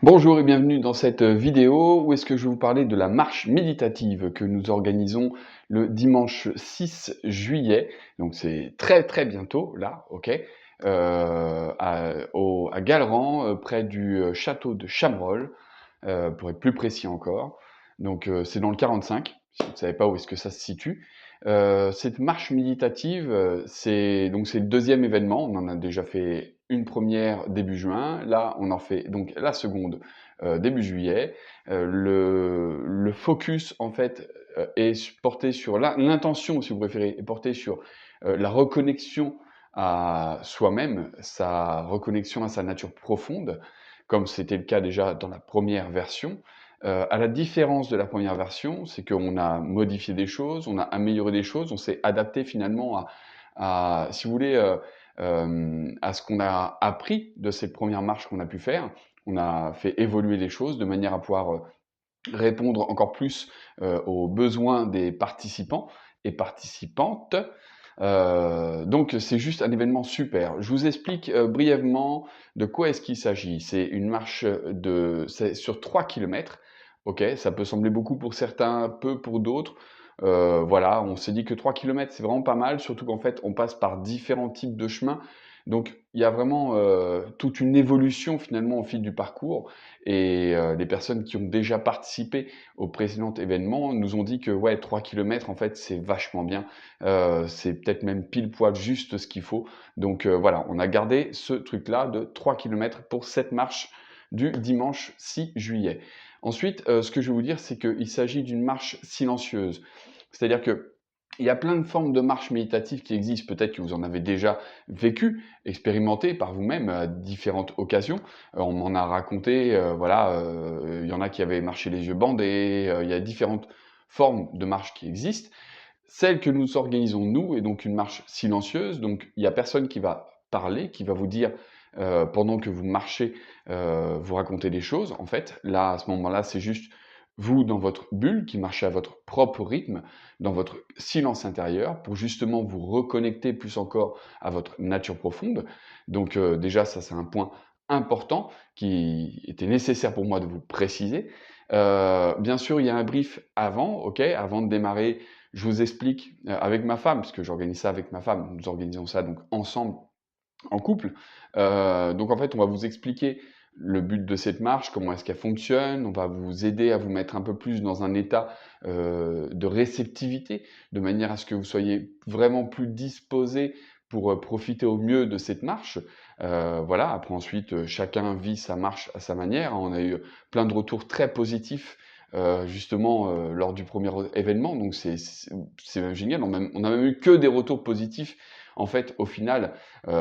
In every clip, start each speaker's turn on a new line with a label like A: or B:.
A: Bonjour et bienvenue dans cette vidéo où est-ce que je vais vous parler de la marche méditative que nous organisons le dimanche 6 juillet. Donc c'est très bientôt là, ok, à Galleran, près du château de Chabrol, pour être plus précis encore. Donc c'est dans le 45, si vous ne savez pas où est-ce que ça se situe. Cette marche méditative, c'est le deuxième événement. On en a déjà fait une première début juin. Là, on en fait donc la seconde début juillet. Le focus, en fait, est porté sur l'intention, si vous préférez, est portée sur la reconnexion à soi-même, sa reconnexion à sa nature profonde, comme c'était le cas déjà dans la première version. À la différence de la première version, c'est qu'on a modifié des choses, on a amélioré des choses, on s'est adapté finalement si vous voulez, à ce qu'on a appris de cette première marche qu'on a pu faire. On a fait évoluer les choses de manière à pouvoir répondre encore plus aux besoins des participants et participantes. Donc c'est juste un événement super. Je vous explique brièvement de quoi est-ce qu'il s'agit. C'est une marche c'est sur 3 kilomètres. Ok, ça peut sembler beaucoup pour certains, peu pour d'autres. Voilà, on s'est dit que 3 kilomètres c'est vraiment pas mal, surtout qu'en fait on passe par différents types de chemins. Donc il y a vraiment toute une évolution finalement au fil du parcours. Et les personnes qui ont déjà participé au précédent événement nous ont dit que ouais, 3 kilomètres en fait c'est vachement bien. C'est peut-être même pile poil juste ce qu'il faut. Donc voilà, on a gardé ce truc-là de 3 kilomètres pour cette marche du dimanche 6 juillet. Ensuite, ce que je vais vous dire, c'est qu'il s'agit d'une marche silencieuse. C'est-à-dire que il y a plein de formes de marches méditatives qui existent. Peut-être que vous en avez déjà vécu, expérimenté par vous-même à différentes occasions. On m'en a raconté, voilà, il y en a qui avaient marché les yeux bandés, il y a différentes formes de marche qui existent. Celle que nous organisons nous est donc une marche silencieuse, donc il y a personne qui va parler, qui va vous dire, pendant que vous marchez, vous raconter des choses en fait. Là, à ce moment-là, c'est juste vous dans votre bulle qui marchez à votre propre rythme, dans votre silence intérieur pour justement vous reconnecter plus encore à votre nature profonde. Donc déjà ça, c'est un point important qui était nécessaire pour moi de vous préciser. Bien sûr, il y a un brief avant, OK? Avant de démarrer, je vous explique, avec ma femme, puisque j'organise ça avec ma femme, nous organisons ça donc ensemble, en couple. Donc en fait, on va vous expliquer le but de cette marche, comment est-ce qu'elle fonctionne, on va vous aider à vous mettre un peu plus dans un état, de réceptivité, de manière à ce que vous soyez vraiment plus disposés pour, profiter au mieux de cette marche. Voilà, après ensuite, chacun vit sa marche à sa manière, hein. On a eu plein de retours très positifs, justement, lors du premier événement, donc c'est génial. On a même eu que des retours positifs, en fait, au final,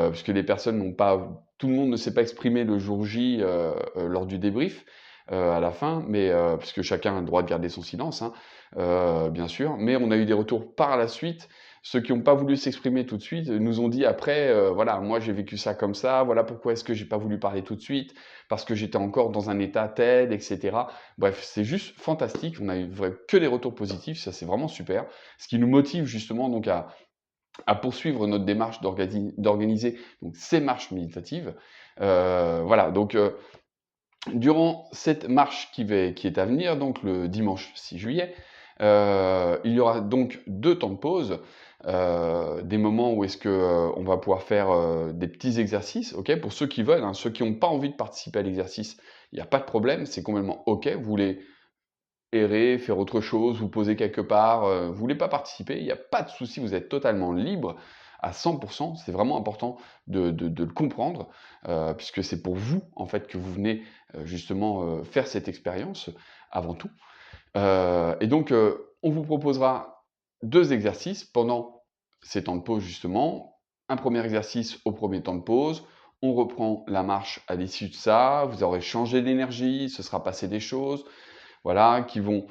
A: puisque les personnes n'ont pas tout le monde ne s'est pas exprimé le jour J, lors du débrief, à la fin, mais puisque chacun a le droit de garder son silence, hein, bien sûr. Mais on a eu des retours par la suite. Ceux qui n'ont pas voulu s'exprimer tout de suite nous ont dit après, voilà, moi j'ai vécu ça comme ça, voilà pourquoi est-ce que j'ai pas voulu parler tout de suite, parce que j'étais encore dans un état tel, et cetera. Bref, c'est juste fantastique. On a eu que des retours positifs, ça c'est vraiment super. Ce qui nous motive justement donc à poursuivre notre démarche d'organiser donc ces marches méditatives. Voilà, donc durant cette marche qui est à venir, donc le dimanche 6 juillet, il y aura donc 2 temps de pause, des moments où est-ce que, on va pouvoir faire, des petits exercices, OK? Pour ceux qui veulent, hein, ceux qui n'ont pas envie de participer à l'exercice, il y a pas de problème, c'est complètement OK. Vous voulez errer, faire autre chose, vous poser quelque part, vous voulez pas participer, il y a pas de souci, vous êtes totalement libre à 100. C'est vraiment important de le comprendre, puisque c'est pour vous, en fait, que vous venez, justement, faire cette expérience avant tout. Et donc, on vous proposera 2 exercices pendant ces temps de pause justement. Un premier exercice au premier temps de pause, on reprend la marche à l'issue de ça, vous aurez changé d'énergie, il se sera passé des choses, voilà, qui vont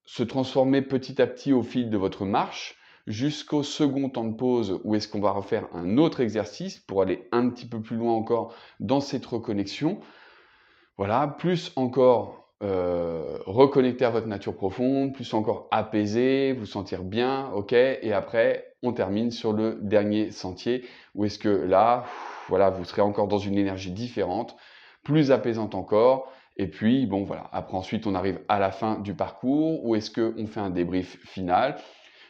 A: se transformer petit à petit au fil de votre marche, jusqu'au second temps de pause où est-ce qu'on va refaire un autre exercice pour aller un petit peu plus loin encore dans cette reconnexion. Voilà, plus encore reconnecter à votre nature profonde, plus encore apaiser, vous sentir bien, ok. Et après, on termine sur le dernier sentier où est-ce que là, voilà, vous serez encore dans une énergie différente, plus apaisante encore. Et puis, bon, voilà. Après, ensuite, on arrive à la fin du parcours où est-ce qu'on fait un débrief final.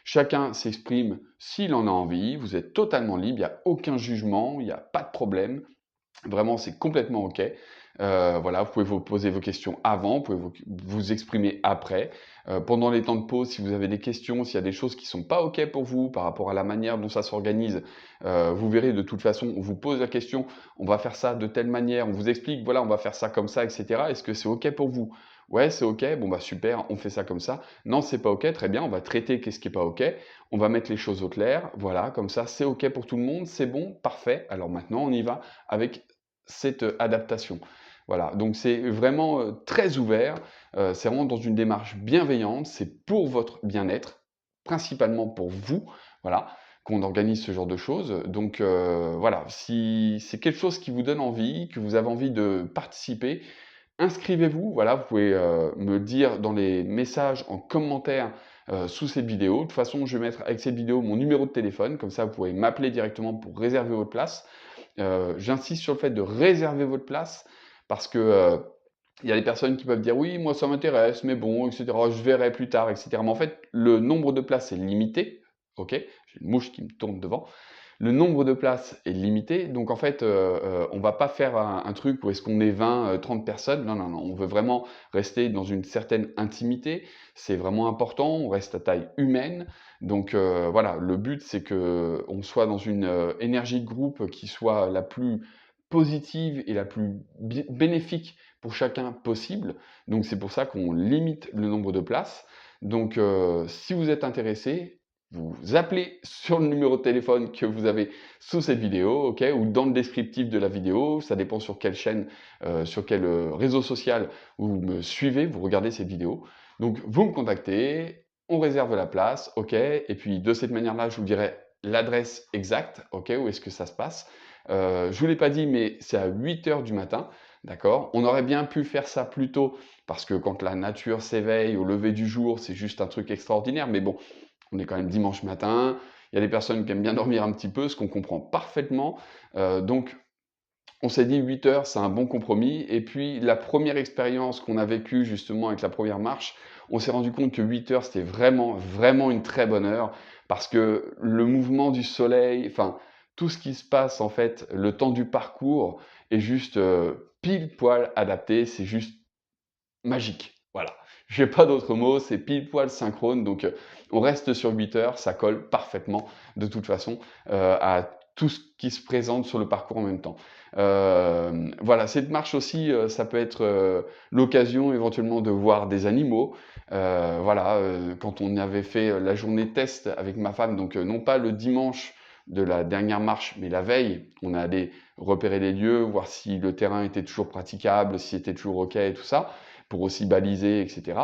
A: Chacun s'exprime s'il en a envie. Vous êtes totalement libre. Il n'y a aucun jugement. Il n'y a pas de problème. Vraiment, c'est complètement OK. Voilà, vous pouvez vous poser vos questions avant, vous pouvez vous exprimer après. Pendant les temps de pause, si vous avez des questions, s'il y a des choses qui ne sont pas OK pour vous par rapport à la manière dont ça s'organise, vous verrez de toute façon, on vous pose la question, on va faire ça de telle manière, on vous explique, voilà, on va faire ça comme ça, etc. Est-ce que c'est OK pour vous? Ouais, c'est OK, bon bah super, on fait ça comme ça. Non, c'est pas OK, très bien, on va traiter qu'est-ce qui est pas OK, on va mettre les choses au clair, voilà, comme ça, c'est OK pour tout le monde, c'est bon, parfait. Alors maintenant, on y va avec cette adaptation. Voilà, donc c'est vraiment très ouvert, c'est vraiment dans une démarche bienveillante, c'est pour votre bien-être, principalement pour vous, voilà, qu'on organise ce genre de choses. Donc voilà, si c'est quelque chose qui vous donne envie, que vous avez envie de participer, inscrivez-vous, voilà, vous pouvez me le dire dans les messages, en commentaire sous cette vidéo. De toute façon, je vais mettre avec cette vidéo mon numéro de téléphone, comme ça vous pouvez m'appeler directement pour réserver votre place. J'insiste sur le fait de réserver votre place parce que il y a des personnes qui peuvent dire oui, moi ça m'intéresse, mais bon, etc. Je verrai plus tard, etc. Mais en fait, le nombre de places est limité. Ok, j'ai une mouche qui me tourne devant. Le nombre de places est limité, donc en fait, on va pas faire un truc où est-ce qu'on est 20, 30 personnes. Non, non, non, on veut vraiment rester dans une certaine intimité. C'est vraiment important, on reste à taille humaine. Donc voilà, le but, c'est qu'on soit dans une énergie de groupe qui soit la plus positive et la plus bénéfique pour chacun possible. Donc c'est pour ça qu'on limite le nombre de places. Donc si vous êtes intéressé, vous appelez sur le numéro de téléphone que vous avez sous cette vidéo, ok, ou dans le descriptif de la vidéo, ça dépend sur quelle chaîne, sur quel réseau social vous me suivez, vous regardez cette vidéo. Donc vous me contactez, on réserve la place, ok, et puis de cette manière-là, je vous dirai l'adresse exacte, ok, où est-ce que ça se passe. Je ne vous l'ai pas dit, mais c'est à 8 heures du matin, d'accord. On aurait bien pu faire ça plus tôt, parce que quand la nature s'éveille au lever du jour, c'est juste un truc extraordinaire, mais bon, on est quand même dimanche matin, il y a des personnes qui aiment bien dormir un petit peu, ce qu'on comprend parfaitement. Donc, on s'est dit 8 heures, c'est un bon compromis. Et puis, la première expérience qu'on a vécue justement avec la première marche, on s'est rendu compte que 8 heures, c'était vraiment, vraiment une très bonne heure parce que le mouvement du soleil, enfin, tout ce qui se passe en fait, le temps du parcours est juste pile poil adapté, c'est juste magique. Voilà. Je n'ai pas d'autres mots, c'est pile poil synchrone. Donc, on reste sur 8 heures, ça colle parfaitement de toute façon à tout ce qui se présente sur le parcours en même temps. Voilà, cette marche aussi, ça peut être l'occasion éventuellement de voir des animaux. Voilà, quand on avait fait la journée test avec ma femme, donc non pas le dimanche de la dernière marche, mais la veille, on est allé repérer les lieux, voir si le terrain était toujours praticable, si c'était toujours OK et tout ça, pour aussi baliser, etc.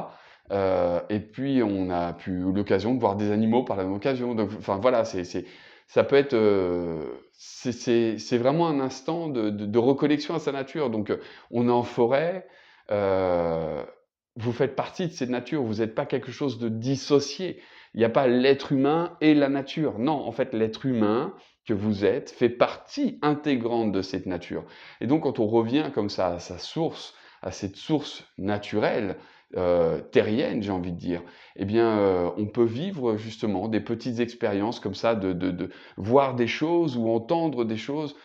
A: Et puis on a eu l'occasion de voir des animaux par la même occasion. Donc, enfin voilà, ça peut être, c'est vraiment un instant de reconnexion à sa nature. Donc, on est en forêt, vous faites partie de cette nature, vous n'êtes pas quelque chose de dissocié. Il n'y a pas l'être humain et la nature. Non, en fait, l'être humain que vous êtes fait partie intégrante de cette nature. Et donc, quand on revient comme ça à sa source, à cette source naturelle, terrienne, j'ai envie de dire, eh bien, on peut vivre justement des petites expériences comme ça, de voir des choses ou entendre des choses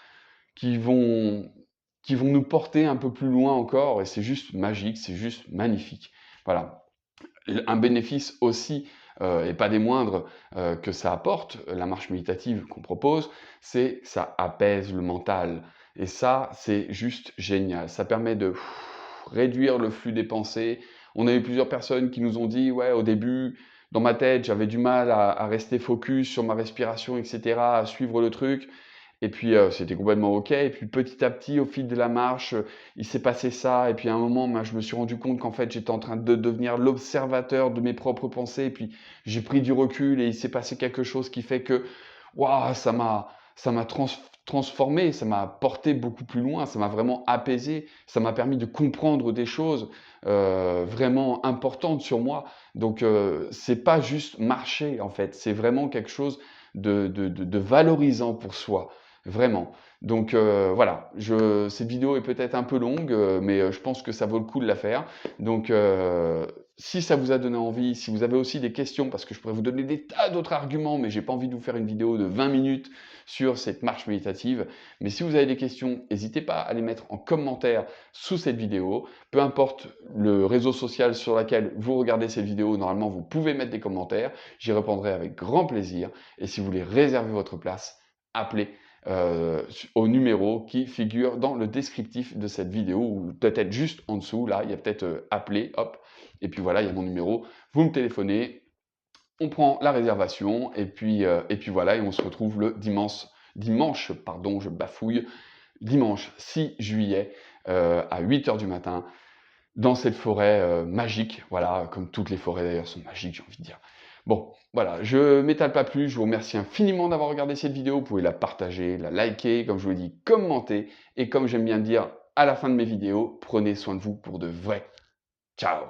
A: qui vont, qui vont nous porter un peu plus loin encore, et c'est juste magique, c'est juste magnifique. Voilà. Un bénéfice aussi, et pas des moindres, que ça apporte, la marche méditative qu'on propose, c'est que ça apaise le mental. Et ça, c'est juste génial. Ça permet de réduire le flux des pensées. On a eu plusieurs personnes qui nous ont dit, ouais, au début, dans ma tête, j'avais du mal à rester focus sur ma respiration, etc., à suivre le truc. Et puis, c'était complètement OK. Et puis, petit à petit, au fil de la marche, il s'est passé ça. Et puis, à un moment, je me suis rendu compte qu'en fait, j'étais en train de devenir l'observateur de mes propres pensées. Et puis, j'ai pris du recul et il s'est passé quelque chose qui fait que, waouh, ça m'a transformé, ça m'a porté beaucoup plus loin, ça m'a vraiment apaisé, ça m'a permis de comprendre des choses vraiment importantes sur moi. Donc, c'est pas juste marcher, en fait, c'est vraiment quelque chose de valorisant pour soi. vraiment. Donc voilà, cette vidéo est peut-être un peu longue, mais je pense que ça vaut le coup de la faire. Donc si ça vous a donné envie, si vous avez aussi des questions, parce que je pourrais vous donner des tas d'autres arguments, mais j'ai pas envie de vous faire une vidéo de 20 minutes sur cette marche méditative. Mais si vous avez des questions, n'hésitez pas à les mettre en commentaire sous cette vidéo. Peu importe le réseau social sur lequel vous regardez cette vidéo, normalement vous pouvez mettre des commentaires. J'y répondrai avec grand plaisir. Et si vous voulez réserver votre place, appelez au numéro qui figure dans le descriptif de cette vidéo, ou peut-être juste en dessous, là, il y a peut-être appelé, hop, et puis voilà, il y a mon numéro, vous me téléphonez, on prend la réservation, et puis voilà, et on se retrouve le dimanche, pardon, je bafouille, dimanche 6 juillet à 8 h du matin, dans cette forêt magique, voilà, comme toutes les forêts d'ailleurs sont magiques, j'ai envie de dire. Bon, voilà, je m'étale pas plus, je vous remercie infiniment d'avoir regardé cette vidéo, vous pouvez la partager, la liker, comme je vous l'ai dit, commenter, et comme j'aime bien dire à la fin de mes vidéos, prenez soin de vous pour de vrai. Ciao!